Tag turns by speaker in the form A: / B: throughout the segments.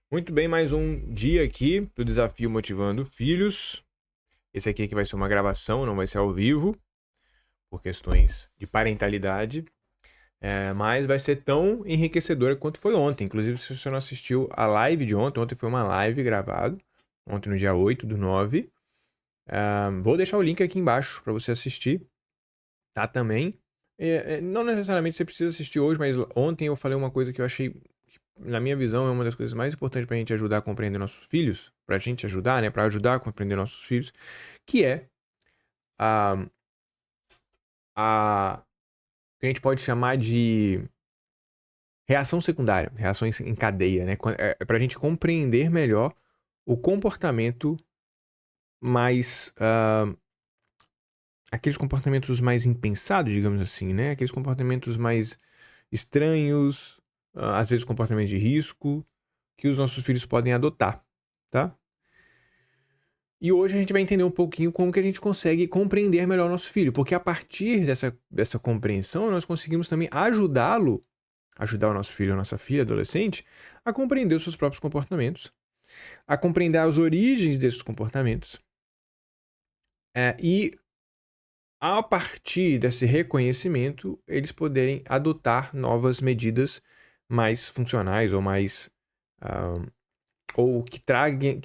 A: Muito bem, mais um dia aqui do Desafio Motivando Filhos. Esse aqui que vai ser uma gravação, não vai ser ao vivo, por questões de parentalidade, mas vai ser tão enriquecedora quanto foi ontem. Inclusive, se você não assistiu a live de ontem, ontem foi uma live gravada, ontem no dia 8/9. Vou deixar o link aqui embaixo para você assistir, tá? Também. Não necessariamente você precisa assistir hoje, mas ontem eu falei uma coisa que eu achei, na minha visão, é uma das coisas mais importantes para a gente ajudar a compreender nossos filhos, para a gente ajudar, né, para ajudar a compreender nossos filhos, que é a, a que a gente pode chamar de reação secundária, reações em cadeia, né, para a gente compreender melhor o comportamento mais, aqueles comportamentos mais impensados, digamos assim, né, aqueles comportamentos mais estranhos, às vezes comportamentos de risco, que os nossos filhos podem adotar, tá? E hoje a gente vai entender um pouquinho como que a gente consegue compreender melhor o nosso filho, porque a partir dessa compreensão nós conseguimos também ajudá-lo, ajudar o nosso filho, a nossa filha, adolescente, a compreender os seus próprios comportamentos, a compreender as origens desses comportamentos, e a partir desse reconhecimento eles poderem adotar novas medidas mais funcionais ou mais ah, ou que tragam,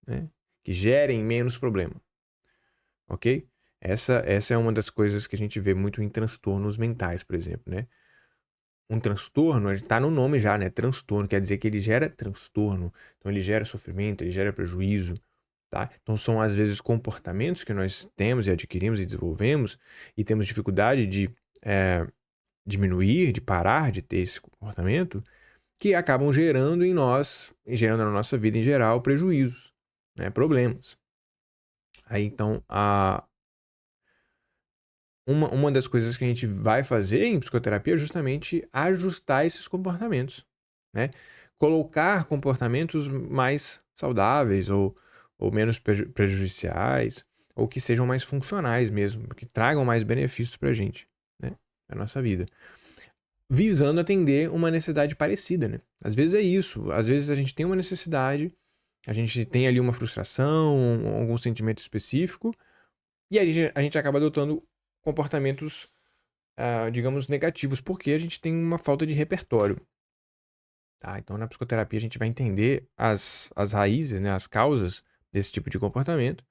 A: né, que gerem menos problema. Ok? Essa é uma das coisas que a gente vê muito em transtornos mentais, por exemplo, né? Um transtorno, está no nome já, né? Transtorno, quer dizer que ele gera transtorno. Então ele gera sofrimento, ele gera prejuízo, tá? Então são às vezes comportamentos que nós temos e adquirimos e desenvolvemos e temos dificuldade de diminuir, de parar de ter esse comportamento, que acabam gerando em nós, gerando na nossa vida em geral, prejuízos, né? Problemas. Aí então uma das coisas que a gente vai fazer em psicoterapia é justamente ajustar esses comportamentos, né? Colocar comportamentos mais saudáveis ou menos prejudiciais, ou que sejam mais funcionais mesmo, que tragam mais benefícios para a gente, né? Na nossa vida. Visando atender uma necessidade parecida, né? Às vezes é isso, às vezes a gente tem uma necessidade, a gente tem ali uma frustração, algum sentimento específico, e aí a gente acaba adotando comportamentos, digamos, negativos, porque a gente tem uma falta de repertório. Tá? Então, na psicoterapia, a gente vai entender as raízes, né, as causas desse tipo de comportamento,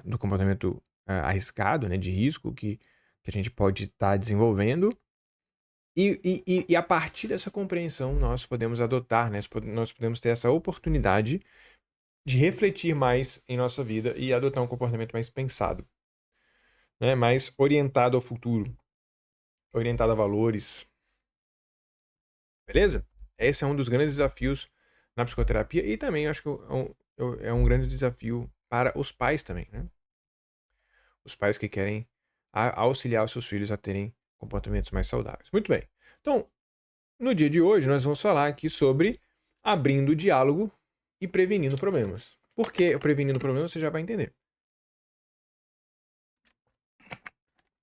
A: do comportamento arriscado, né, de risco que a gente pode estar desenvolvendo. E a partir dessa compreensão, nós podemos adotar, né, nós podemos ter essa oportunidade de refletir mais em nossa vida e adotar um comportamento mais pensado, né, mais orientado ao futuro, orientado a valores. Beleza? Esse é um dos grandes desafios na psicoterapia e também acho que é um grande desafio para os pais também, né? Os pais que querem auxiliar os seus filhos a terem comportamentos mais saudáveis. Muito bem. Então, no dia de hoje, nós vamos falar aqui sobre abrindo o diálogo e prevenindo problemas. Por que prevenindo problemas você já vai entender,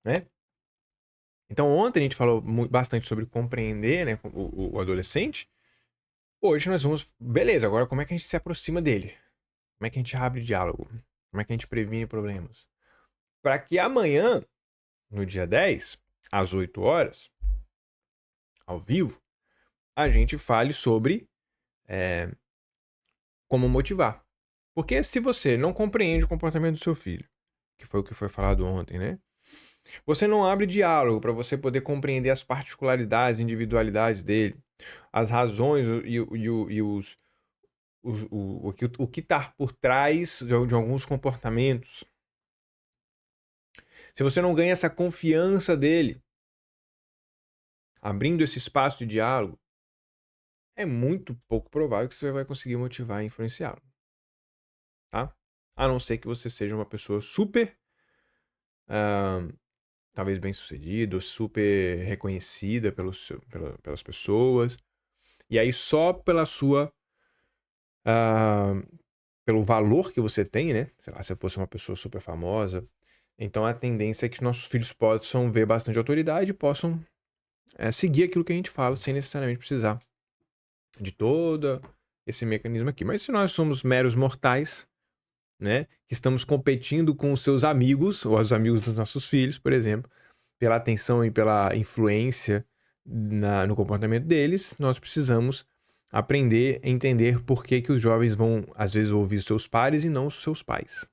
A: né? Então, ontem a gente falou bastante sobre compreender, né, o adolescente. Hoje nós vamos. Beleza, agora como é que a gente se aproxima dele? Como é que a gente abre diálogo? Como é que a gente previne problemas? Para que amanhã, no dia 10, às 8 horas, ao vivo, a gente fale sobre como motivar. Porque se você não compreende o comportamento do seu filho, que foi o que foi falado ontem, né? Você não abre diálogo para você poder compreender as particularidades, individualidades dele, as razões e o que está por trás de alguns comportamentos. Se você não ganha essa confiança dele, abrindo esse espaço de diálogo, é muito pouco provável que você vai conseguir motivar e influenciá-lo, tá? A não ser que você seja uma pessoa super, ah, talvez bem-sucedida, super reconhecida pelas pessoas. E aí só ah, pelo valor que você tem, né? Sei lá, se fosse uma pessoa super famosa. Então a tendência é que nossos filhos possam ver bastante autoridade e possam seguir aquilo que a gente fala sem necessariamente precisar de todo esse mecanismo aqui. Mas se nós somos meros mortais, né, que estamos competindo com os seus amigos, ou os amigos dos nossos filhos, por exemplo, pela atenção e pela influência no comportamento deles, nós precisamos aprender a entender por que os jovens vão, às vezes, ouvir seus pares e não os seus pais.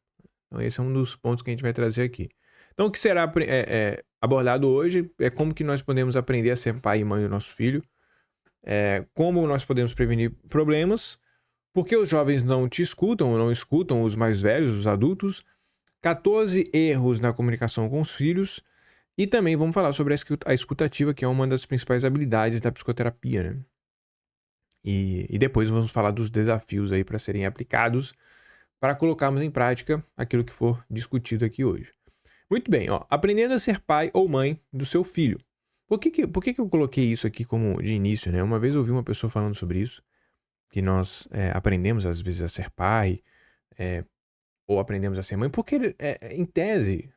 A: Então, esse é um dos pontos que a gente vai trazer aqui. Então, o que será abordado hoje é como que nós podemos aprender a ser pai e mãe do nosso filho, como nós podemos prevenir problemas, por que os jovens não te escutam ou não escutam os mais velhos, os adultos, 14 erros na comunicação com os filhos, e também vamos falar sobre a escutativa, que é uma das principais habilidades da psicoterapia, né? E depois vamos falar dos desafios aí para serem aplicados para colocarmos em prática aquilo que for discutido aqui hoje. Muito bem, ó, aprendendo a ser pai ou mãe do seu filho. Por que eu coloquei isso aqui como de início, né? Uma vez eu ouvi uma pessoa falando sobre isso, que nós aprendemos às vezes a ser pai, ou aprendemos a ser mãe, porque em tese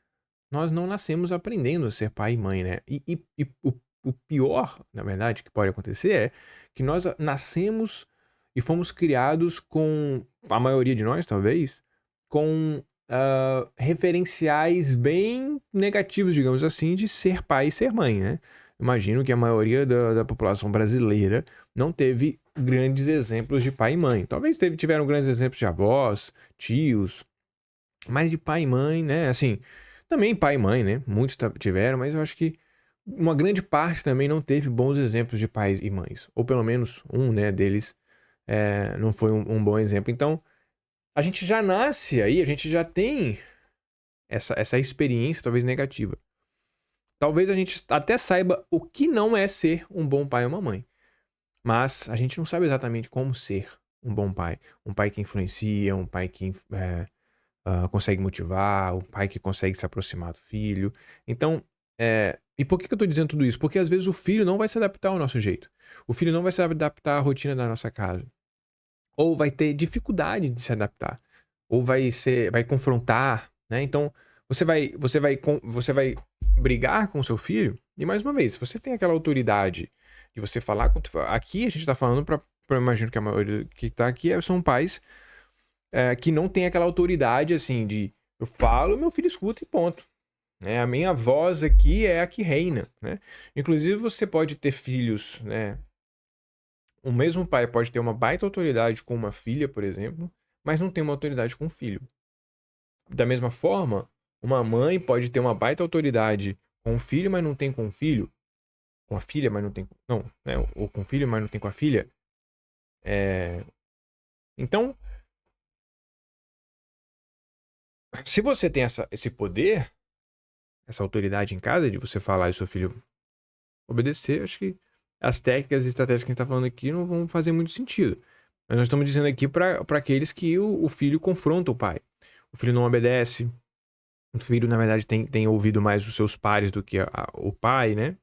A: nós não nascemos aprendendo a ser pai e mãe, né? E o pior, na verdade, que pode acontecer é que nós nascemos e fomos criados com, a maioria de nós talvez, com referenciais bem negativos, digamos assim, de ser pai e ser mãe, né? Imagino que a maioria da população brasileira não teve grandes exemplos de pai e mãe. Talvez tiveram grandes exemplos de avós, tios, mas de pai e mãe, né? Assim, também pai e mãe, né? Muitos tiveram, mas eu acho que uma grande parte também não teve bons exemplos de pais e mães. Ou pelo menos um, né, deles não foi um bom exemplo. Então, a gente já nasce aí, a gente já tem essa experiência talvez negativa. Talvez a gente até saiba o que não é ser um bom pai ou uma mãe. Mas a gente não sabe exatamente como ser um bom pai. Um pai que influencia, um pai que consegue motivar, o pai que consegue se aproximar do filho. Então, e por que eu tô dizendo tudo isso? Porque às vezes o filho não vai se adaptar ao nosso jeito. O filho não vai se adaptar à rotina da nossa casa. Ou vai ter dificuldade de se adaptar. Ou vai confrontar, né? Então, você vai brigar com o seu filho. E mais uma vez, se você tem aquela autoridade de você falar. Aqui a gente tá falando para imagino que a maioria que tá aqui são pais que não tem aquela autoridade assim de eu falo, meu filho escuta e ponto. A minha voz aqui é a que reina, né? Inclusive você pode ter filhos, né? O mesmo pai pode ter uma baita autoridade com uma filha, por exemplo, mas não tem uma autoridade com o filho. Da mesma forma, uma mãe pode ter uma baita autoridade com o filho, mas não tem com o filho. Com a filha, mas não tem. Não, né? Ou com o filho, mas não tem com a filha. Então, se você tem esse poder, essa autoridade em casa de você falar e seu filho obedecer, acho que as técnicas e estratégias que a gente tá falando aqui não vão fazer muito sentido. Mas nós estamos dizendo aqui para aqueles que o filho confronta o pai. O filho não obedece. O filho, na verdade, tem ouvido mais os seus pares do que o pai, né?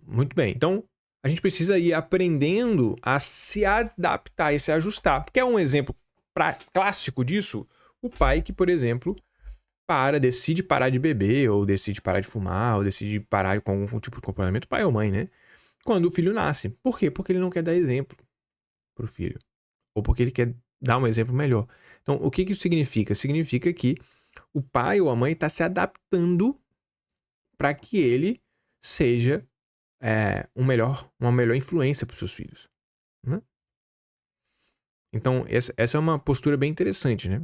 A: Muito bem. Então, a gente precisa ir aprendendo a se adaptar e se ajustar. Porque é um exemplo clássico disso, o pai que, por exemplo, decide parar de beber, ou decide parar de fumar, ou decide parar com algum tipo de comportamento, pai ou mãe, né? Quando o filho nasce. Por quê? Porque ele não quer dar exemplo pro filho. Ou porque ele quer dar um exemplo melhor. Então, o que isso significa? Significa que o pai ou a mãe está se adaptando para que ele seja uma melhor influência para os seus filhos. Né? Então, essa é uma postura bem interessante, né?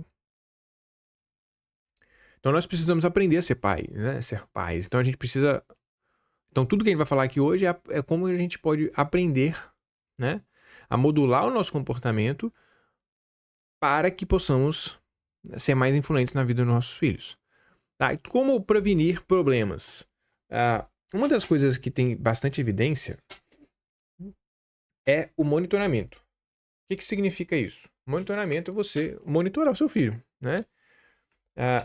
A: Então, nós precisamos aprender a ser pai, né? Ser pais. Então, a gente precisa... Então, tudo que a gente vai falar aqui hoje é como a gente pode aprender, né? A modular o nosso comportamento para que possamos ser mais influentes na vida dos nossos filhos. Tá? Como prevenir problemas? Uma das coisas que tem bastante evidência é o monitoramento. O que significa isso? Monitoramento é você monitorar o seu filho, né?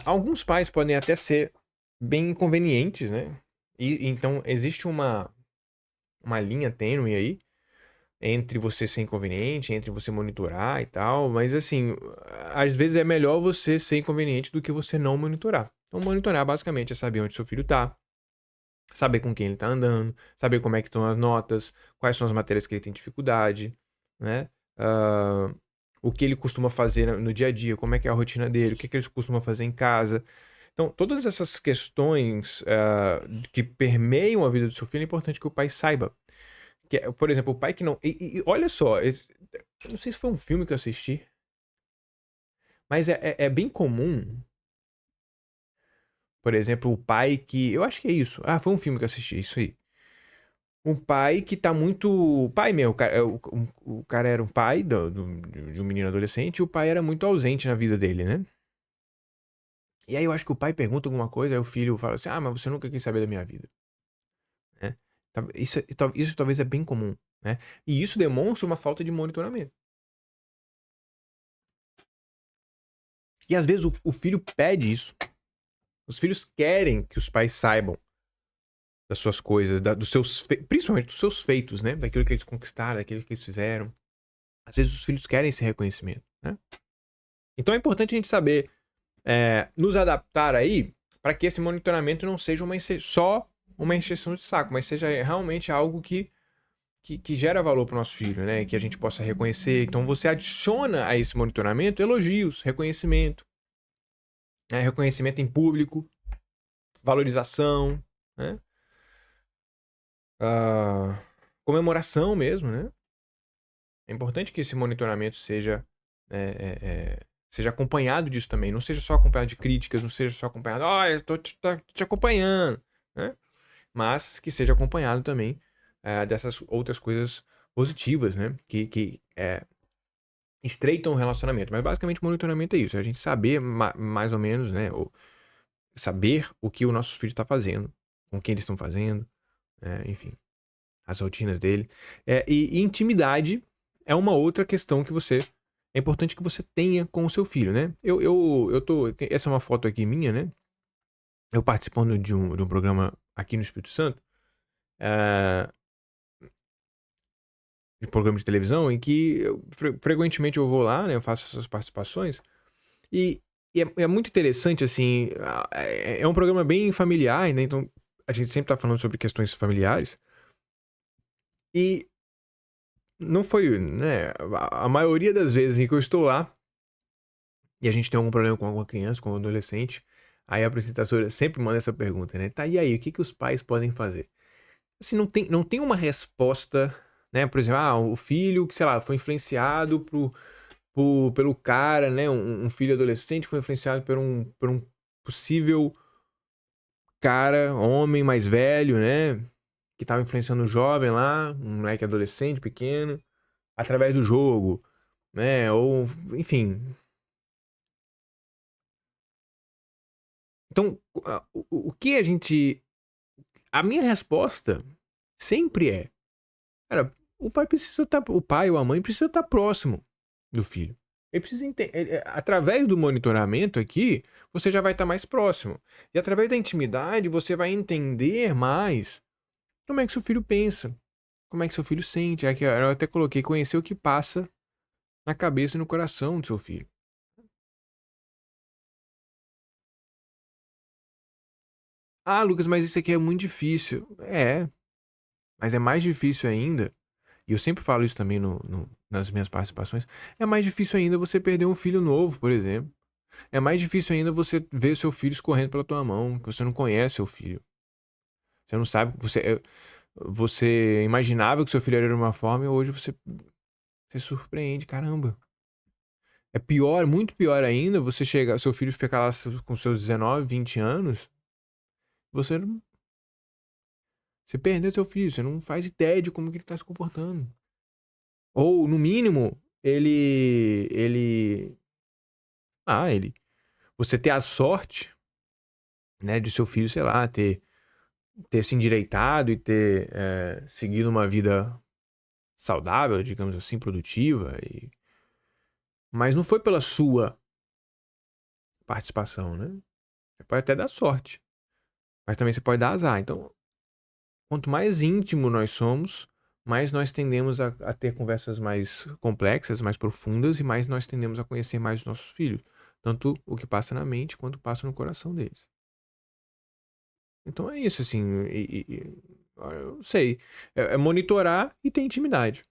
A: Alguns pais podem até ser bem inconvenientes, né? E então existe uma linha tênue aí entre você ser inconveniente, entre você monitorar e tal, mas assim, às vezes é melhor você ser inconveniente do que você não monitorar. Então monitorar basicamente é saber onde seu filho tá, saber com quem ele tá andando, saber como é que estão as notas, quais são as matérias que ele tem dificuldade, né? Ah, o que ele costuma fazer no dia a dia, como é que é a rotina dele, o que ele costuma fazer em casa. Então, todas essas questões que permeiam a vida do seu filho, é importante que o pai saiba. Por exemplo, o pai que não. E olha só, eu não sei se foi um filme que eu assisti, mas é bem comum, por exemplo, o pai que. Eu acho que é isso. Ah, foi um filme que eu assisti, isso aí. Um pai que tá muito. Pai mesmo, o cara era um pai de um menino adolescente e o pai era muito ausente na vida dele, né? E aí eu acho que o pai pergunta alguma coisa, aí o filho fala assim: Ah, mas você nunca quis saber da minha vida, né? Isso talvez é bem comum, né? E isso demonstra uma falta de monitoramento. E às vezes o filho pede isso. Os filhos querem que os pais saibam das suas coisas, principalmente dos seus feitos, né? Daquilo que eles conquistaram, daquilo que eles fizeram. Às vezes os filhos querem esse reconhecimento, né? Então é importante a gente saber nos adaptar aí para que esse monitoramento não seja só uma encheção de saco, mas seja realmente algo que gera valor para o nosso filho, né? Que a gente possa reconhecer. Então você adiciona a esse monitoramento elogios, reconhecimento, né? Reconhecimento em público, valorização, né? Comemoração mesmo, né? É importante que esse monitoramento seja acompanhado disso também. Não seja só acompanhado de críticas, não seja só acompanhado, olha, tô te acompanhando, né? Mas que seja acompanhado também dessas outras coisas positivas, né? Que estreitam o relacionamento. Mas basicamente o monitoramento é isso. É a gente saber mais ou menos, né? Ou saber o que o nosso filho está fazendo, com quem eles estão fazendo, enfim, as rotinas dele. E intimidade é uma outra questão que é importante que você tenha com o seu filho, né? Essa é uma foto aqui minha, né? Eu participando de um programa aqui no Espírito Santo, de programa de televisão, em que frequentemente eu vou lá, né? Eu faço essas participações. E, é muito interessante, assim, é um programa bem familiar, né? Então a gente sempre tá falando sobre questões familiares. E não foi, né? A maioria das vezes em que eu estou lá e a gente tem algum problema com alguma criança, com um adolescente, aí a apresentadora sempre manda essa pergunta, né? Tá, e aí, o que os pais podem fazer? Assim, não tem uma resposta, né? Por exemplo, o filho que, sei lá, foi influenciado pelo cara, né? Um filho adolescente foi influenciado por um possível cara, homem mais velho, né? Que tava influenciando o jovem lá, um moleque adolescente, pequeno, através do jogo, né? Ou, enfim. Então, o que a gente. A minha resposta sempre cara, o pai ou a mãe precisa estar próximo do filho. Ele precisa entender, através do monitoramento aqui, você já vai estar mais próximo. E através da intimidade, você vai entender mais como é que seu filho pensa, como é que seu filho sente. Aqui, eu até coloquei conhecer o que passa na cabeça e no coração do seu filho. Ah, Lucas, mas isso aqui é muito difícil. Mas é mais difícil ainda, e eu sempre falo isso também nas minhas participações, é mais difícil ainda você perder um filho novo, por exemplo. É mais difícil ainda você ver seu filho escorrendo pela tua mão, que você não conhece seu filho. Você não sabe, você imaginava que seu filho era de uma forma e hoje você surpreende, caramba. É pior, muito pior ainda, seu filho ficar lá com seus 19, 20 anos, você você perdeu seu filho, você não faz ideia de como que ele tá se comportando. Ou, no mínimo, ele você ter a sorte, né, de seu filho, sei lá, ter se endireitado e ter seguido uma vida saudável, digamos assim, produtiva. Mas não foi pela sua participação, né? Você pode até dar sorte, mas também você pode dar azar. Então, quanto mais íntimo nós somos, mais nós tendemos a ter conversas mais complexas, mais profundas, e mais nós tendemos a conhecer mais os nossos filhos. Tanto o que passa na mente, quanto passa no coração deles. Então é isso, assim, eu não sei. É monitorar e ter intimidade.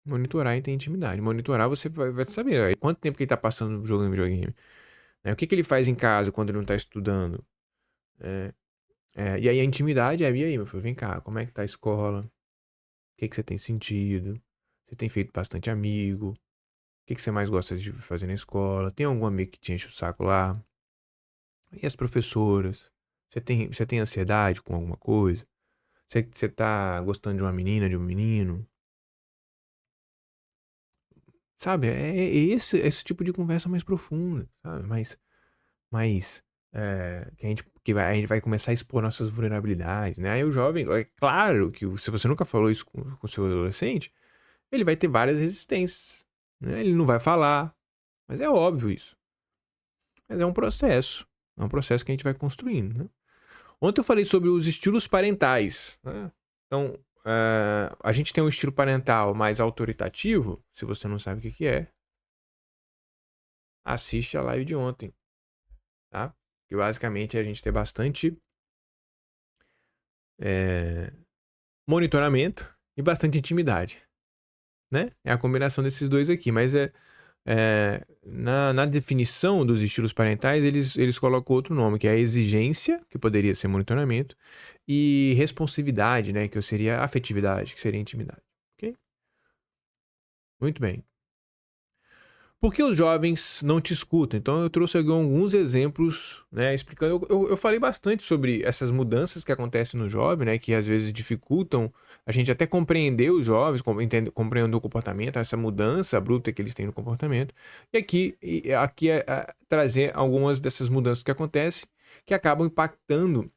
A: Monitorar e ter intimidade. Monitorar, você vai saber quanto tempo que ele tá passando jogando videogame. Né? O que que ele faz em casa quando ele não tá estudando. É, e aí a intimidade é, e aí, meu filho, vem cá, como é que tá a escola? O que que você tem sentido? Você tem feito bastante amigo? O que que você mais gosta de fazer na escola? Tem algum amigo que te enche o saco lá? E as professoras? Você tem ansiedade com alguma coisa? Você tá gostando de uma menina, de um menino? Sabe? É esse tipo de conversa mais profunda, sabe? Que a gente vai começar a expor nossas vulnerabilidades, né? Aí o jovem, é claro que se você nunca falou isso com o seu adolescente, ele vai ter várias resistências, né? Ele não vai falar, mas é óbvio isso. Mas é um processo que a gente vai construindo, né? Ontem eu falei sobre os estilos parentais, né? Então, a gente tem um estilo parental mais autoritativo. Se você não sabe o que que é, assiste a live de ontem, tá? Que basicamente é a gente ter bastante é, monitoramento e bastante intimidade, né? É a combinação desses dois aqui, mas na definição dos estilos parentais, eles colocam outro nome, que é a exigência, que poderia ser monitoramento, e responsividade, né? Que seria afetividade, que seria intimidade. Ok? Muito bem. Por que os jovens não te escutam? Então eu trouxe aqui alguns exemplos, né, explicando. Eu falei bastante sobre essas mudanças que acontecem no jovem, né, que às vezes dificultam a gente até compreender os jovens, compreender o comportamento, essa mudança bruta que eles têm no comportamento. E aqui é trazer algumas dessas mudanças que acontecem, que acabam impactando,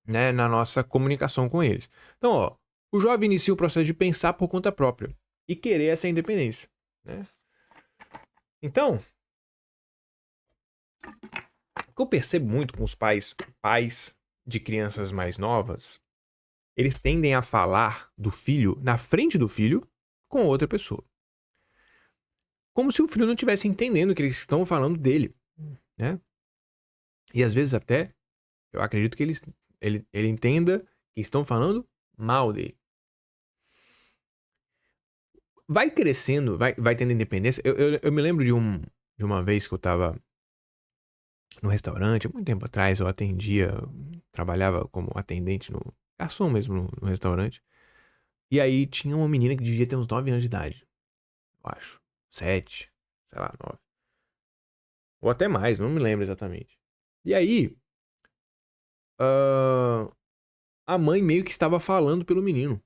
A: né, na nossa comunicação com eles. Então, ó, o jovem inicia o processo de pensar por conta própria e querer essa independência, né? Então, o que eu percebo muito com os pais de crianças mais novas, eles tendem a falar do filho na frente do filho com outra pessoa. Como se o filho não estivesse entendendo que eles estão falando dele, né? E às vezes até, eu acredito que ele entenda que estão falando mal dele. Vai crescendo, vai tendo independência. Eu me lembro de uma vez que eu tava no restaurante, há muito tempo atrás, eu atendia, trabalhava como atendente garçom mesmo no restaurante. E aí tinha uma menina que devia ter uns 9 anos de idade, eu acho. 7, sei lá, 9. Ou até mais, não me lembro exatamente. E aí, ah, a mãe meio que estava falando pelo menino.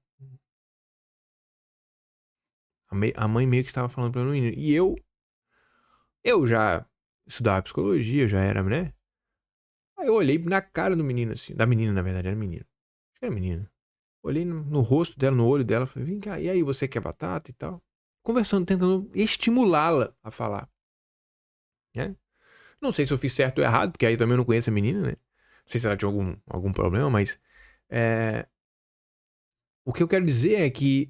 A: A mãe meio que estava falando pelo menino. E eu já estudava psicologia, já era, né? Aí eu olhei na cara do menino, assim. Da menina, na verdade, era menino. Acho que era menina. Olhei no rosto dela, no olho dela. Falei, vem cá, e aí, você quer batata e tal? Conversando, tentando estimulá-la a falar, né? Não sei se eu fiz certo ou errado, porque aí também eu não conheço a menina, né? Não sei se ela tinha algum problema, mas o que eu quero dizer é que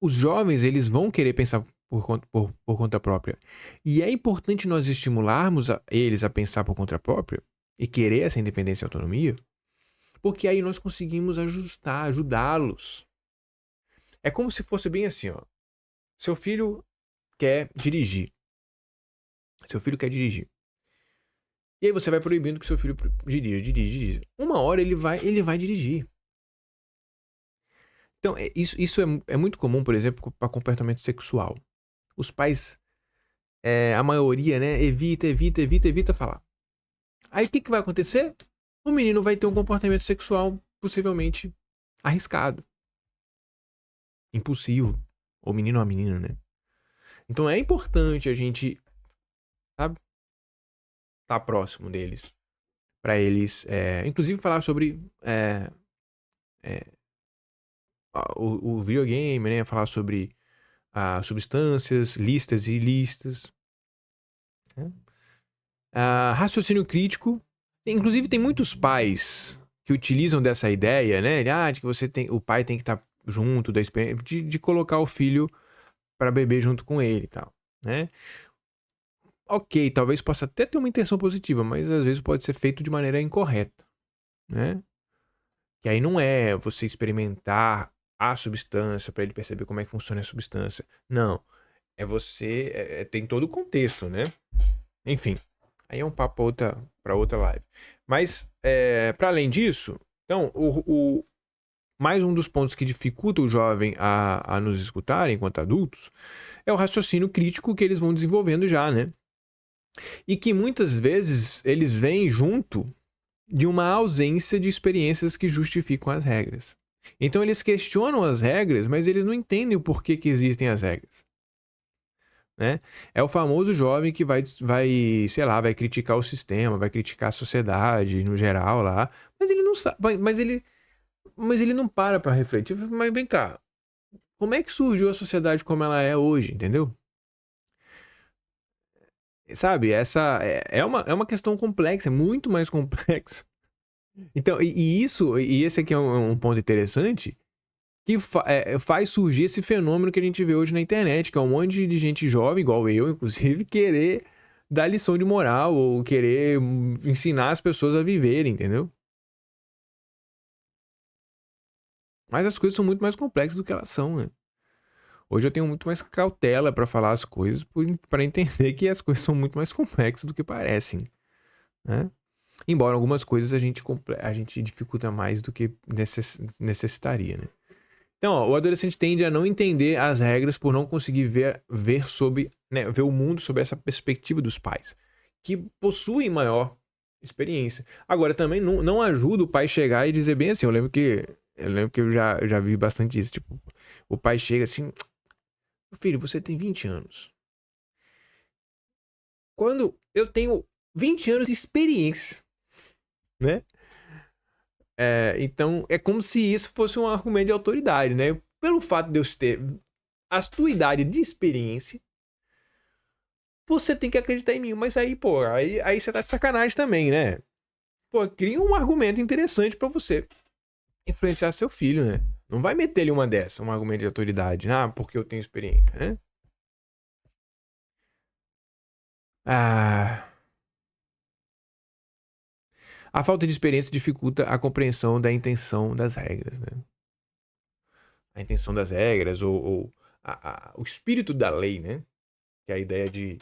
A: os jovens, eles vão querer pensar por conta própria. E é importante nós estimularmos eles a pensar por conta própria e querer essa independência e autonomia, porque aí nós conseguimos ajudá-los. É como se fosse bem assim, ó. Seu filho quer dirigir. Seu filho quer dirigir. E aí você vai proibindo que seu filho dirija. Uma hora ele vai dirigir. Então, isso é muito comum, por exemplo, para comportamento sexual. Os pais, a maioria, né, evita falar. Aí o que vai acontecer? O menino vai ter um comportamento sexual possivelmente arriscado, impulsivo. Ou menino ou a menina, né? Então é importante a gente, sabe, estar próximo deles. Para eles, inclusive, falar sobre é, o videogame, né? Falar sobre substâncias, listas e listas. Né? Raciocínio crítico. Inclusive, tem muitos pais que utilizam dessa ideia, né? De que o pai tem que estar junto da experiência, de colocar o filho para beber junto com ele e tal, né? Ok, talvez possa até ter uma intenção positiva, mas às vezes pode ser feito de maneira incorreta, né? Que aí não é você experimentar a substância para ele perceber como é que funciona a substância. Não. É você. Tem todo o contexto, né? Enfim. Aí é um papo para outra live. Mas, para além disso, então, mais um dos pontos que dificulta o jovem a nos escutar enquanto adultos é o raciocínio crítico que eles vão desenvolvendo já, né? E que muitas vezes eles vêm junto de uma ausência de experiências que justificam as regras. Então eles questionam as regras, mas eles não entendem o porquê que existem as regras. Né? É o famoso jovem que sei lá, vai criticar o sistema, vai criticar a sociedade no geral lá, mas ele não sabe, mas ele não para refletir. Mas vem cá, como é que surgiu a sociedade como ela é hoje, entendeu? Sabe, essa é uma questão complexa, é muito mais complexa. Então, e esse aqui é um ponto interessante, que faz surgir esse fenômeno que a gente vê hoje na internet, que é um monte de gente jovem, igual eu, inclusive, querer dar lição de moral ou querer ensinar as pessoas a viverem, entendeu? Mas as coisas são muito mais complexas do que elas são, né? Hoje eu tenho muito mais cautela pra falar as coisas, pra entender que as coisas são muito mais complexas do que parecem, né? Embora algumas coisas a gente dificulta mais do que necessitaria, né? Então, ó, o adolescente tende a não entender as regras por não conseguir ver o mundo sob essa perspectiva dos pais, que possuem maior experiência. Agora, também não ajuda o pai chegar e dizer bem assim. Eu lembro que eu já vi bastante isso. Tipo, o pai chega assim: meu filho, você tem 20 anos. Quando eu tenho 20 anos de experiência, né? Então, é como se isso fosse um argumento de autoridade, né? Pelo fato de eu ter a tua idade de experiência, você tem que acreditar em mim. Mas aí, pô, aí você tá de sacanagem também, né? Pô, cria um argumento interessante pra você influenciar seu filho, né? Não vai meter ele uma dessa, um argumento de autoridade. Ah, porque eu tenho experiência, né? Ah, a falta de experiência dificulta a compreensão da intenção das regras, né? A intenção das regras ou o espírito da lei, né? Que é a ideia de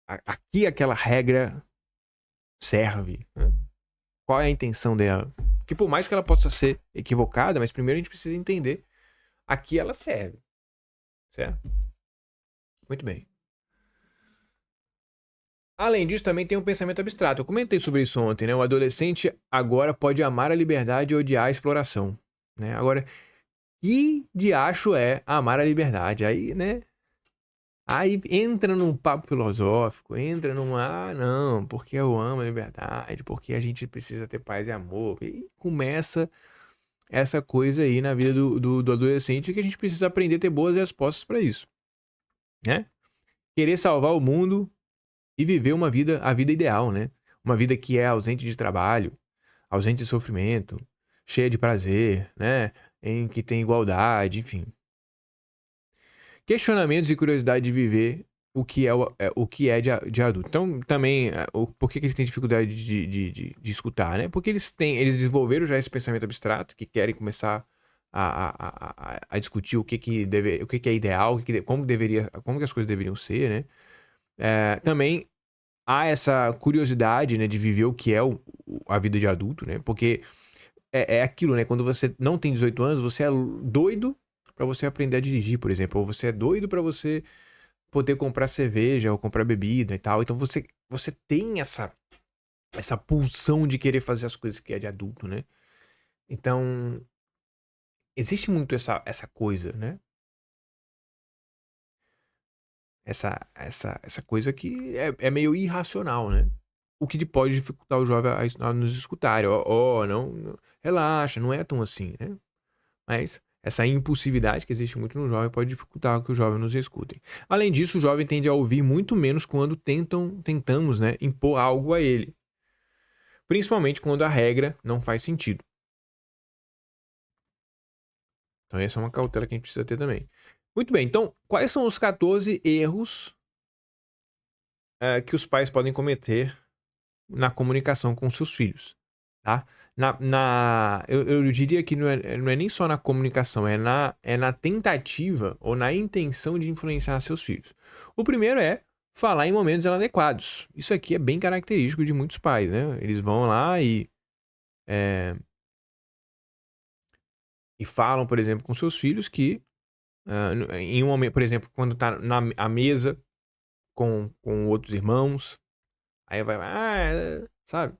A: aqui aquela regra serve, né? Qual é a intenção dela? Que por mais que ela possa ser equivocada, mas primeiro a gente precisa entender a que ela serve, certo? Muito bem. Além disso, também tem um pensamento abstrato. Eu comentei sobre isso ontem, né? O adolescente agora pode amar a liberdade e odiar a exploração, né? Agora, que diacho é amar a liberdade? Aí, né? Aí entra num papo filosófico, entra não, porque eu amo a liberdade, porque a gente precisa ter paz e amor. E começa essa coisa aí na vida do adolescente que a gente precisa aprender a ter boas respostas para isso, né? Querer salvar o mundo e viver a vida ideal, né? Uma vida que é ausente de trabalho, ausente de sofrimento, cheia de prazer, né? Em que tem igualdade, enfim. Questionamentos e curiosidade de viver o que é de adulto. Então, também, por que eles têm dificuldade de escutar, né? Porque eles desenvolveram já esse pensamento abstrato, que querem começar a discutir o que é ideal, como que as coisas deveriam ser, né? Também há essa curiosidade, né, de viver o que é a vida de adulto, né? Porque é aquilo, né? Quando você não tem 18 anos, você é doido pra você aprender a dirigir, por exemplo. Ou você é doido pra você poder comprar cerveja ou comprar bebida e tal. Então você tem essa pulsão de querer fazer as coisas que é de adulto, né? Então, existe muito essa coisa, né? Essa coisa que é meio irracional, né? O que pode dificultar o jovem a nos escutarem. Não, relaxa, não é tão assim, né? Mas essa impulsividade que existe muito no jovem pode dificultar que o jovem nos escutem. Além disso, o jovem tende a ouvir muito menos quando tentamos, né, impor algo a ele. Principalmente quando a regra não faz sentido. Então essa é uma cautela que a gente precisa ter também. Muito bem, então quais são os 14 erros que os pais podem cometer na comunicação com seus filhos? tá? Eu diria que não é nem só na comunicação, é na tentativa ou na intenção de influenciar seus filhos. O primeiro é falar em momentos inadequados. Isso aqui é bem característico de muitos pais, né? Eles vão lá e falam, por exemplo, com seus filhos que em um momento, por exemplo, quando tá à mesa com outros irmãos, aí vai, sabe?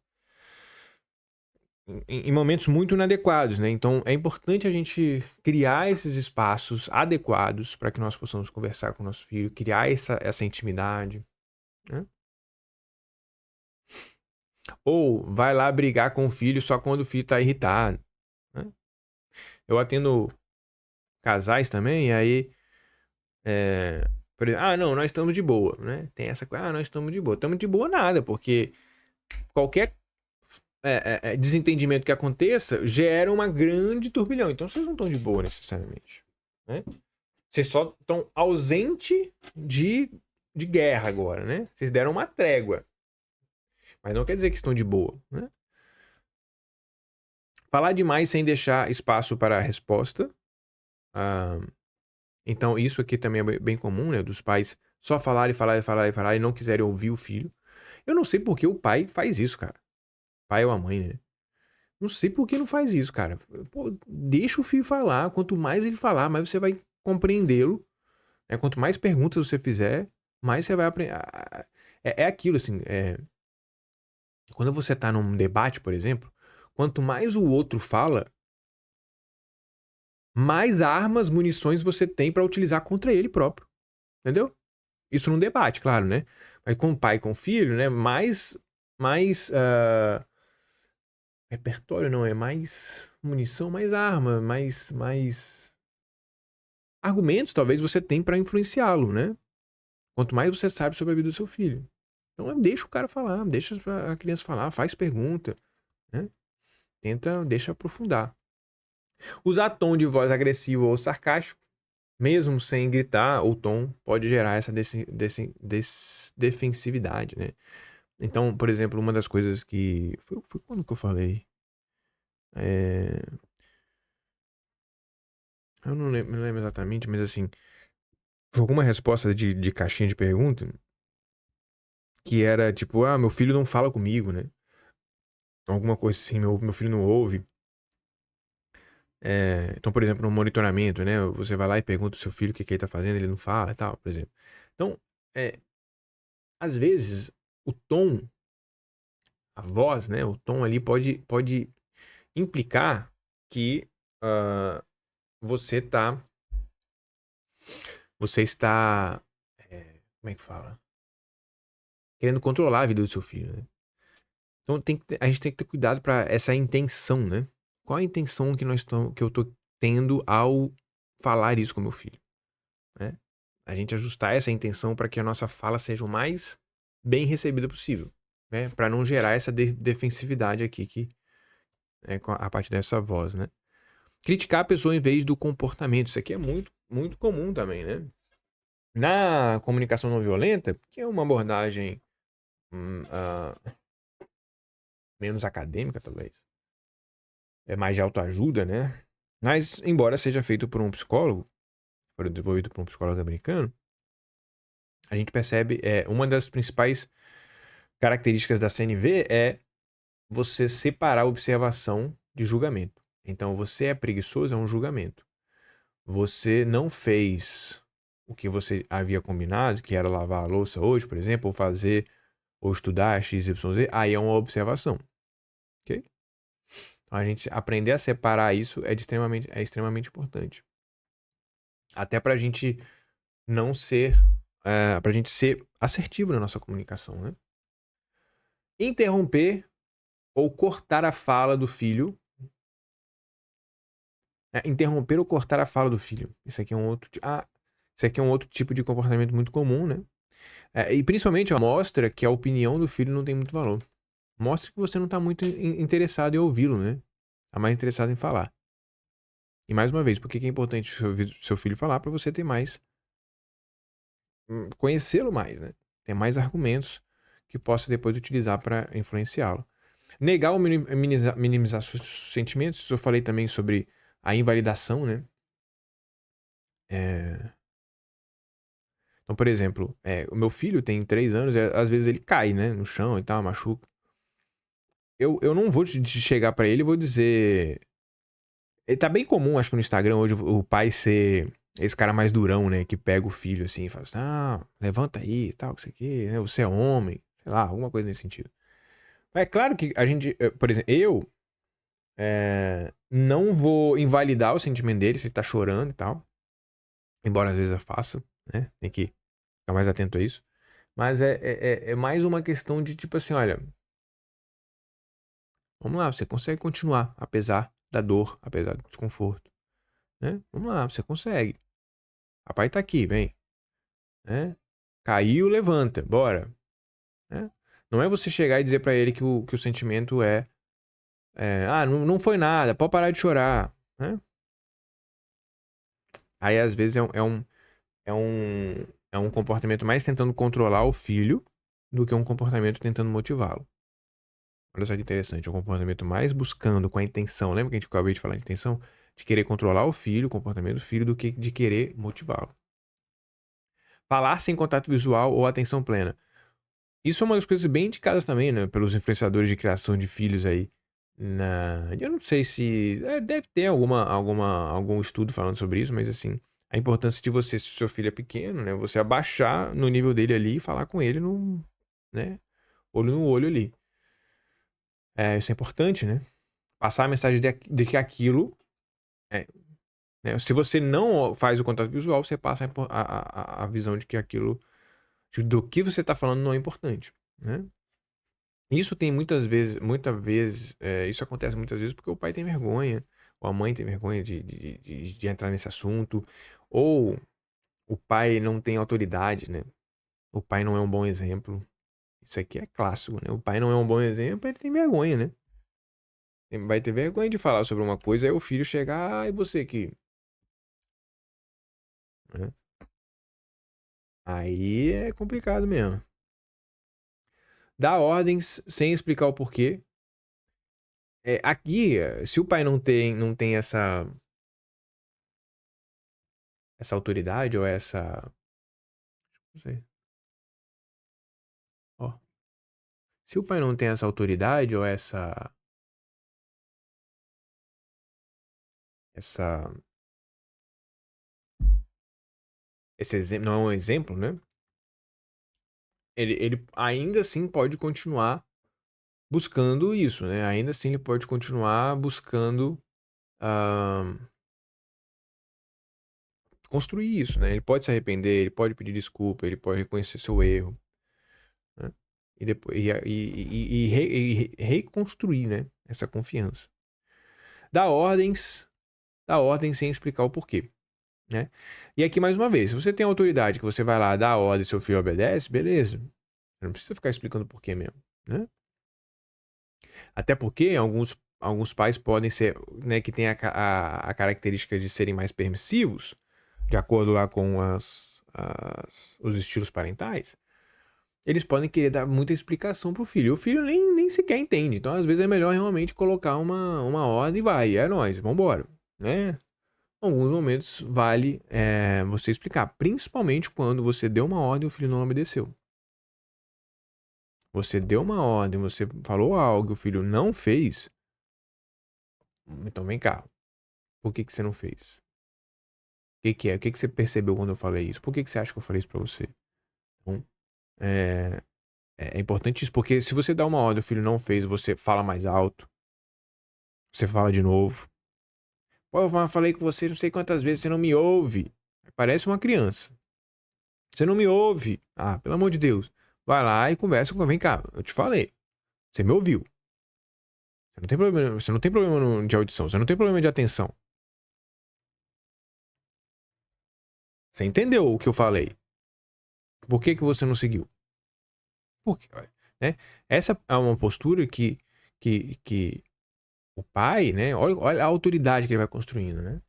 A: Em momentos muito inadequados, né? Então é importante a gente criar esses espaços adequados para que nós possamos conversar com o nosso filho, criar essa intimidade, né? Ou vai lá brigar com o filho só quando o filho tá irritado, né? Eu atendo casais também, e aí, por exemplo, não, nós estamos de boa, né? Tem essa coisa, nós estamos de boa. Estamos de boa nada, porque qualquer desentendimento que aconteça gera uma grande turbilhão. Então vocês não estão de boa necessariamente, né? Vocês só estão ausente de guerra agora, né? Vocês deram uma trégua. Mas não quer dizer que estão de boa, né? Falar demais sem deixar espaço para a resposta. Então, isso aqui também é bem comum, né? Dos pais só falar e falar e falar e falar e não quiserem ouvir o filho. Eu não sei por que o pai faz isso, cara. Pai ou a mãe, né? Não sei por que não faz isso, cara. Pô, deixa o filho falar. Quanto mais ele falar, mais você vai compreendê-lo. Né? Quanto mais perguntas você fizer, mais você vai aprender. É aquilo, assim. Quando você tá num debate, por exemplo, quanto mais o outro fala, mais armas, munições você tem pra utilizar contra ele próprio. Entendeu? Isso num debate, claro, né? Mas com o pai e com o filho, né? Mais repertório não, é mais munição, mais arma, mais argumentos talvez você tem pra influenciá-lo, né? Quanto mais você sabe sobre a vida do seu filho. Então deixa o cara falar, deixa a criança falar, faz pergunta, né? Deixa aprofundar. Usar tom de voz agressivo ou sarcástico, mesmo sem gritar, o tom pode gerar essa defensividade, né? Então, por exemplo, uma das coisas que... Foi quando que eu falei? Eu não lembro exatamente, mas assim... Foi alguma resposta de caixinha de pergunta que era tipo, meu filho não fala comigo, né? Alguma coisa assim, meu filho não ouve. Então, por exemplo, no monitoramento, né? Você vai lá e pergunta ao seu filho o que ele tá fazendo, ele não fala e tal, por exemplo. Então, às vezes, o tom, a voz, né? O tom ali pode implicar que você está, como é que fala? Querendo controlar a vida do seu filho, né? Então a gente tem que ter cuidado para essa intenção, né? Qual a intenção que eu tô tendo ao falar isso com meu filho, né? A gente ajustar essa intenção para que a nossa fala seja o mais bem recebida possível, né? Para não gerar essa defensividade aqui que a partir dessa voz, né? Criticar a pessoa em vez do comportamento, isso aqui é muito muito comum também, né? Na comunicação não violenta, que é uma abordagem menos acadêmica, talvez, é mais de autoajuda, né? Mas, embora seja feito por um psicólogo, foi desenvolvido por um psicólogo americano, a gente percebe, uma das principais características da CNV é você separar a observação de julgamento. Então, você é preguiçoso, é um julgamento. Você não fez o que você havia combinado, que era lavar a louça hoje, por exemplo, ou estudar XYZ, aí é uma observação. Ok? Então, a gente aprender a separar isso é extremamente importante. Até pra gente não ser. Pra gente ser assertivo na nossa comunicação, né? Interromper ou cortar a fala do filho. Interromper ou cortar a fala do filho. Isso aqui é um outro. Isso aqui é um outro tipo de comportamento muito comum, né? E principalmente, mostra que a opinião do filho não tem muito valor. Mostra que você não tá muito interessado em ouvi-lo, né? Tá mais interessado em falar. E mais uma vez, por que é importante seu filho falar? Pra você ter mais. Conhecê-lo mais, né? Ter mais argumentos que possa depois utilizar para influenciá-lo. Negar ou minimizar seus sentimentos. Isso eu falei também sobre a invalidação, né? Então, por exemplo, o meu filho tem 3 anos, às vezes ele cai, né? No chão e tal, machuca. Eu não vou chegar pra ele e vou dizer. Tá bem comum, acho que no Instagram hoje, o pai ser esse cara mais durão, né? Que pega o filho assim e fala assim: ah, levanta aí e tal, isso aqui, né? Você é homem, sei lá, alguma coisa nesse sentido. Mas é claro que a gente, por exemplo, eu não vou invalidar o sentimento dele se ele tá chorando e tal. Embora às vezes eu faça, né? Tem que ficar mais atento a isso. Mas é mais uma questão de tipo assim: olha, vamos lá, você consegue continuar, apesar da dor, apesar do desconforto, né? Vamos lá, você consegue. Papai tá aqui, vem, né? Caiu, levanta, bora, né? Não é você chegar e dizer pra ele que o sentimento ah, não foi nada, pode parar de chorar, né? Aí às vezes é um, é um comportamento mais tentando controlar o filho do que um comportamento tentando motivá-lo. Olha só que interessante, é um comportamento mais buscando com a intenção, lembra que a gente acabou de falar de intenção? De querer controlar o filho, o comportamento do filho, do que de querer motivá-lo. Falar sem contato visual ou atenção plena. Isso é uma das coisas bem indicadas também, né, pelos influenciadores de criação de filhos aí. Eu não sei se. Deve ter algum estudo falando sobre isso, mas assim, a importância de você, se o seu filho é pequeno, né, você abaixar no nível dele ali e falar com ele no, né, olho no olho ali. Isso é importante, né? Passar a mensagem de que aquilo. é, né, se você não faz o contato visual, você passa a visão de que aquilo. Do que você está falando não é importante, né? Isso tem muitas vezes, isso acontece muitas vezes porque o pai tem vergonha, ou a mãe tem vergonha de entrar nesse assunto, ou o pai não tem autoridade, né? O pai não é um bom exemplo. Isso aqui é clássico, né? O pai não é um bom exemplo, ele tem vergonha, né? Ele vai ter vergonha de falar sobre uma coisa, aí o filho chegar, e você aqui? Né? Aí é complicado mesmo. Dar ordens sem explicar o porquê. Aqui, se o pai não tem essa autoridade ou essa. Não sei. Ó. Se o pai não tem essa autoridade ou essa esse exemplo, não é um exemplo, né? Ele ainda assim pode continuar buscando isso, né? Ainda assim ele pode continuar buscando ah, construir isso, né? Ele pode se arrepender, ele pode pedir desculpa, ele pode reconhecer seu erro, né? E depois e reconstruir, né? Essa confiança. Dar ordens, dar ordens sem explicar o porquê. Né? E aqui, mais uma vez, se você tem autoridade que você vai lá dar a ordem e seu filho obedece, beleza. Você não precisa ficar explicando por quê mesmo, né? Até porque alguns pais podem ser, né, que tem a característica de serem mais permissivos, de acordo lá com os estilos parentais, eles podem querer dar muita explicação pro filho. E o filho nem sequer entende. Então, às vezes, é melhor realmente colocar uma ordem e vai. É nóis, vambora. Né? Alguns momentos vale você explicar, principalmente quando você deu uma ordem e o filho não obedeceu. Você deu uma ordem, você falou algo e o filho não fez, então vem cá. Por que você não fez? O que que é? O que que você percebeu quando eu falei isso? Por que você acha que eu falei isso pra você? Então, é, é importante isso, porque se você dá uma ordem e o filho não fez, você fala mais alto, você fala de novo. Pô, eu falei com você não sei quantas vezes, você não me ouve. Parece uma criança. Você não me ouve. Ah, pelo amor de Deus. Vai lá e conversa com. Vem cá, eu te falei. Você me ouviu. Você não tem problema de audição. Você não tem problema de atenção. Você entendeu o que eu falei. Por que você não seguiu? Por quê? Né? Essa é uma postura que o pai, né? Olha a autoridade que ele vai construindo, né?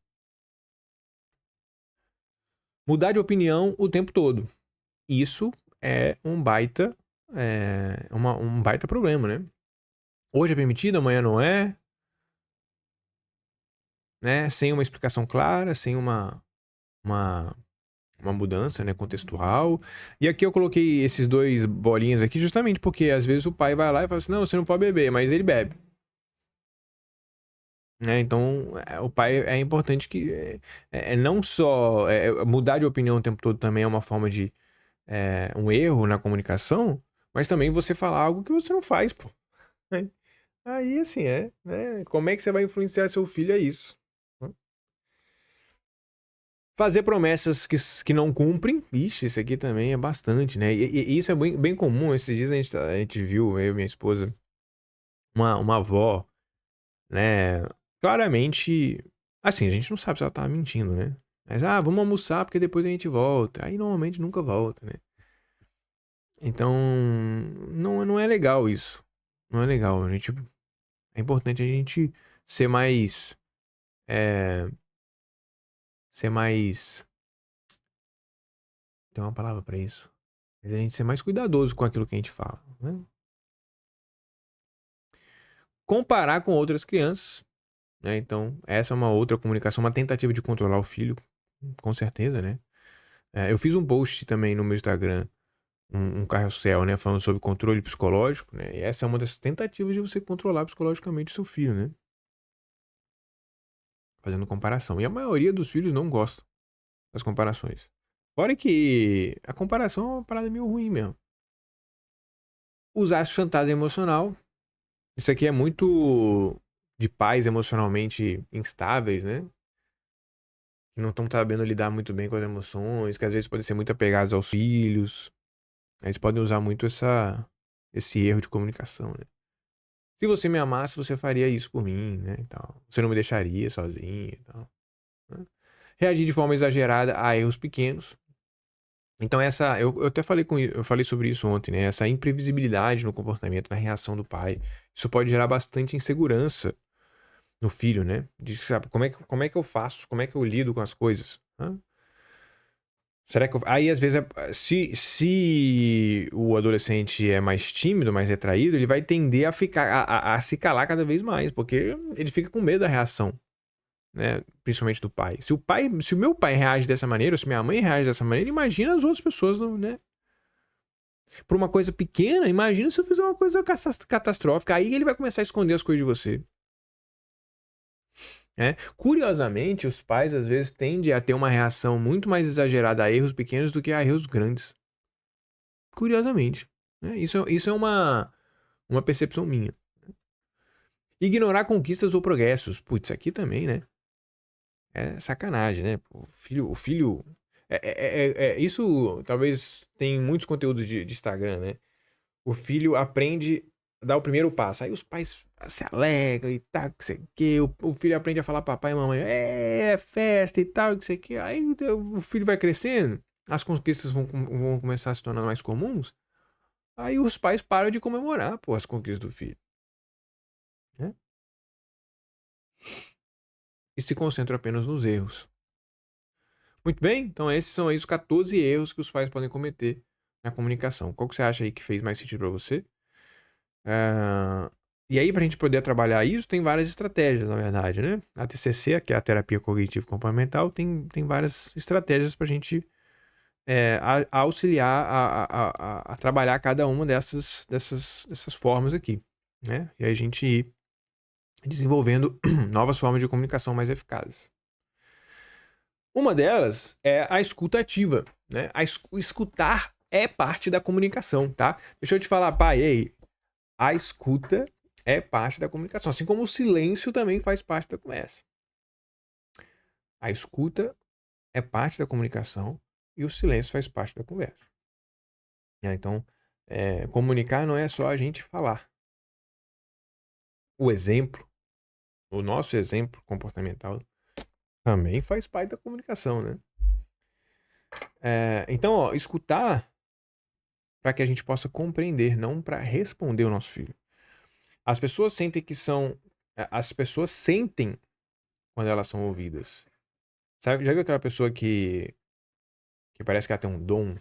A: Mudar de opinião o tempo todo. Isso é um baita problema, né? Hoje é permitido, amanhã não é, né? Sem uma explicação clara, sem uma, uma mudança, né, contextual. E aqui eu coloquei esses dois bolinhas aqui justamente porque às vezes o pai vai lá e fala assim, não, você não pode beber, mas ele bebe. Né? Então, o pai é importante que não só mudar de opinião o tempo todo também é uma forma de um erro na comunicação, mas também você falar algo que você não faz, pô. Né? Aí, assim, né? Como é que você vai influenciar seu filho a isso? Né? Fazer promessas que não cumprem. Ixi, isso aqui também é bastante, né? E isso é bem comum. Esses dias a gente viu, eu e minha esposa, uma avó, né? Claramente, assim, a gente não sabe se ela tava mentindo, né? Mas, vamos almoçar porque depois a gente volta. Aí normalmente nunca volta, né? Então, não é legal isso. Não é legal. É importante a gente ser mais. É, ser mais. Tem uma palavra pra isso. Mas a gente ser mais cuidadoso com aquilo que a gente fala, né? Comparar com outras crianças, né? Então, essa é uma outra comunicação, uma tentativa de controlar o filho, com certeza, né? Eu fiz um post também no meu Instagram, um carrossel, né? Falando sobre controle psicológico, né? E essa é uma das tentativas de você controlar psicologicamente o seu filho, né? Fazendo comparação. E a maioria dos filhos não gosta das comparações. Fora que a comparação é uma parada meio ruim mesmo. Usar chantagem emocional. Isso aqui é muito de pais emocionalmente instáveis, né? Que não estão sabendo lidar muito bem com as emoções, que às vezes podem ser muito apegados aos filhos. Eles podem usar muito esse erro de comunicação, né? Se você me amasse, você faria isso por mim, né? E tal. Você não me deixaria sozinho e tal. Né? Reagir de forma exagerada a erros pequenos. Então eu até eu falei sobre isso ontem, né? Essa imprevisibilidade no comportamento, na reação do pai, isso pode gerar bastante insegurança no filho, né? De sabe como é que eu faço, como é que eu lido com as coisas. Hã? Será que aí às vezes se o adolescente é mais tímido, mais retraído, ele vai tender a ficar a se calar cada vez mais, porque ele fica com medo da reação, né? Principalmente do pai. Se o meu pai reage dessa maneira, ou se minha mãe reage dessa maneira, imagina as outras pessoas, né? Por uma coisa pequena, imagina se eu fizer uma coisa catastrófica. Aí ele vai começar a esconder as coisas de você. Né? Curiosamente, os pais às vezes tendem a ter uma reação muito mais exagerada a erros pequenos do que a erros grandes. Curiosamente. Né? Isso é uma percepção minha. Ignorar conquistas ou progressos. Putz, aqui também, né? É sacanagem, né? O filho. Isso talvez tem muitos conteúdos de Instagram, né? O filho aprende a dar o primeiro passo. Aí os pais se alegram e tal, que sei o quê. O filho aprende a falar papai e mamãe, festa e tal, que sei o quê. Aí o filho vai crescendo, as conquistas vão começar a se tornar mais comuns. Aí os pais param de comemorar, pô, as conquistas do filho. Né? E se concentram apenas nos erros. Muito bem, então esses são aí os 14 erros que os pais podem cometer na comunicação. Qual que você acha aí que fez mais sentido para você? Ah, e aí, para a gente poder trabalhar isso, tem várias estratégias, na verdade, né? A TCC, que é a terapia cognitivo comportamental, tem várias estratégias para a gente auxiliar a trabalhar cada uma dessas formas aqui, né? E aí a gente ir desenvolvendo novas formas de comunicação mais eficazes. Uma delas é a escuta ativa, né? Escutar é parte da comunicação, tá? Deixa eu te falar, pai, ei, a escuta é parte da comunicação, assim como o silêncio também faz parte da conversa. A escuta é parte da comunicação e o silêncio faz parte da conversa. Então, comunicar não é só a gente falar. O exemplo, o nosso exemplo comportamental também faz parte da comunicação, né? Então, ó, escutar para que a gente possa compreender, não para responder o nosso filho. As pessoas sentem que são. As pessoas sentem quando elas são ouvidas. Sabe, já viu aquela pessoa que parece que ela tem um dom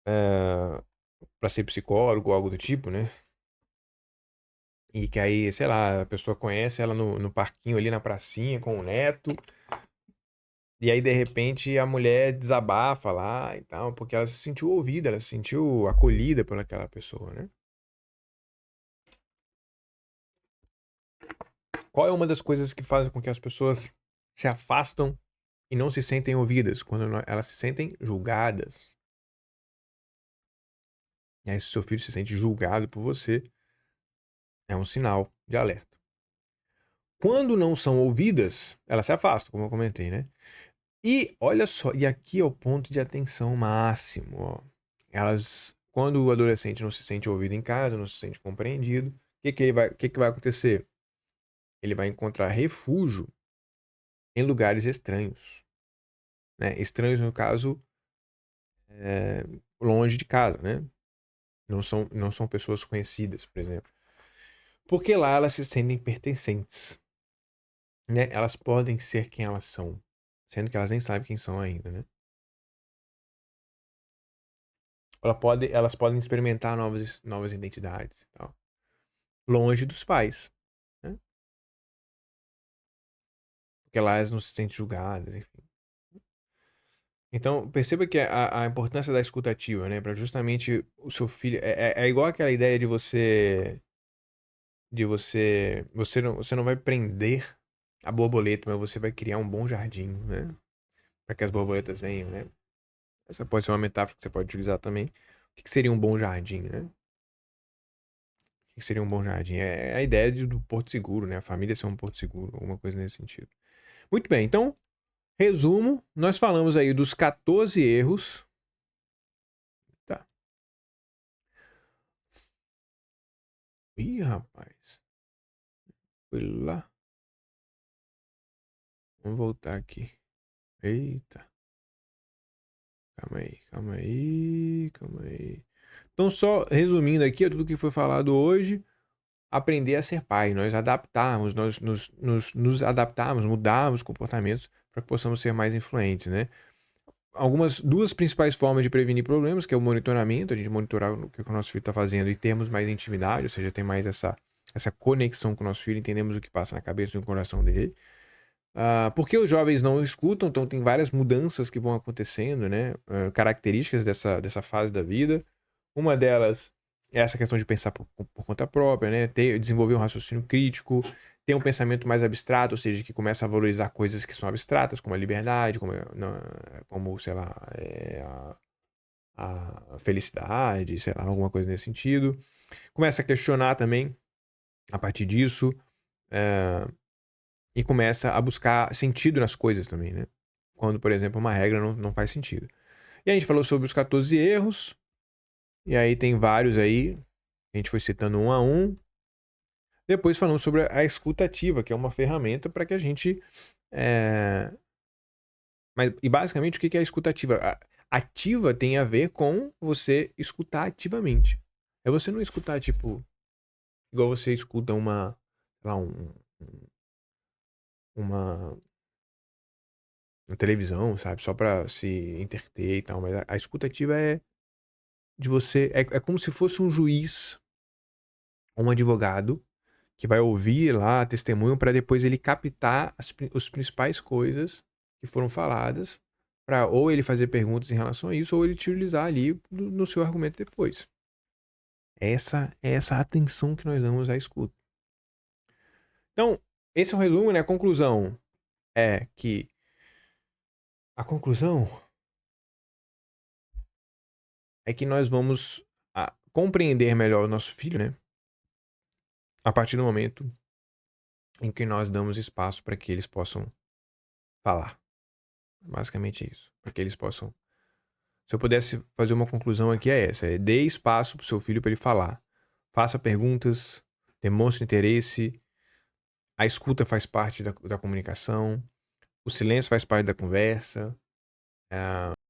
A: para ser psicólogo ou algo do tipo, né? E que aí, sei lá, a pessoa conhece ela no parquinho ali na pracinha com o neto. E aí, de repente, a mulher desabafa lá e tal, porque ela se sentiu ouvida, ela se sentiu acolhida por aquela pessoa, né? Qual é uma das coisas que fazem com que as pessoas se afastam e não se sentem ouvidas? Quando elas se sentem julgadas. E aí, se seu filho se sente julgado por você, é um sinal de alerta. Quando não são ouvidas, elas se afastam, como eu comentei, né? E olha só, e aqui é o ponto de atenção máximo, ó. Elas, quando o adolescente não se sente ouvido em casa, não se sente compreendido, o que que vai acontecer? Ele vai encontrar refúgio em lugares estranhos, né? Estranhos no caso, é, longe de casa, né? Não são pessoas conhecidas, por exemplo. Porque lá elas se sentem pertencentes, né? Elas podem ser quem elas são, sendo que elas nem sabem quem são ainda, né? Elas podem experimentar novas identidades e tal. Longe dos pais, né? Porque lá elas não se sentem julgadas, enfim. Então, perceba que a importância da escuta ativa, né? Para justamente o seu filho. É igual aquela ideia de você. De você. Você não vai prender a borboleta, mas você vai criar um bom jardim, né? Para que as borboletas venham, né? Essa pode ser uma metáfora que você pode utilizar também. O que seria um bom jardim, né? O que seria um bom jardim? É a ideia do porto seguro, né? A família ser um porto seguro, alguma coisa nesse sentido. Muito bem, então, resumo, nós falamos aí dos 14 erros. Tá. Ih, rapaz. Foi lá. Vamos voltar aqui. Eita. Calma aí, calma aí, calma aí. Então, só resumindo aqui tudo que foi falado hoje, aprender a ser pai, nós adaptarmos, nós nos adaptarmos, mudarmos comportamentos para que possamos ser mais influentes, né? Duas principais formas de prevenir problemas, que é o monitoramento, a gente monitorar o que o nosso filho está fazendo e termos mais intimidade, ou seja, ter mais essa conexão com o nosso filho, entendemos o que passa na cabeça e no coração dele. Porque os jovens não escutam, então tem várias mudanças que vão acontecendo, né? Características dessa fase da vida. Uma delas é essa questão de pensar por conta própria, né? Desenvolver um raciocínio crítico, ter um pensamento mais abstrato, ou seja, que começa a valorizar coisas que são abstratas, como a liberdade, como sei lá, a felicidade, sei lá, alguma coisa nesse sentido. Começa a questionar também a partir disso. é, e começa a buscar sentido nas coisas também, né? Quando, por exemplo, uma regra não faz sentido. E a gente falou sobre os 14 erros, e aí tem vários aí, a gente foi citando um a um. Depois falamos sobre a escuta ativa, que é uma ferramenta para que a gente. E basicamente, o que é a escuta ativa? Ativa tem a ver com você escutar ativamente. É você não escutar, tipo, igual você escuta sei lá, uma na televisão, sabe? Só pra se entreter e tal. Mas a escuta ativa é de você. É como se fosse um juiz ou um advogado que vai ouvir lá testemunho para depois ele captar as principais coisas que foram faladas para ou ele fazer perguntas em relação a isso ou ele utilizar ali no seu argumento depois. É essa atenção que nós damos à escuta. Então, esse é um resumo, né? A conclusão é que a conclusão é que nós vamos compreender melhor o nosso filho, né? A partir do momento em que nós damos espaço para que eles possam falar. Basicamente isso. Para que eles possam. Se eu pudesse fazer uma conclusão aqui, é essa: dê espaço para o seu filho para ele falar. Faça perguntas, demonstre interesse. A escuta faz parte da comunicação. O silêncio faz parte da conversa.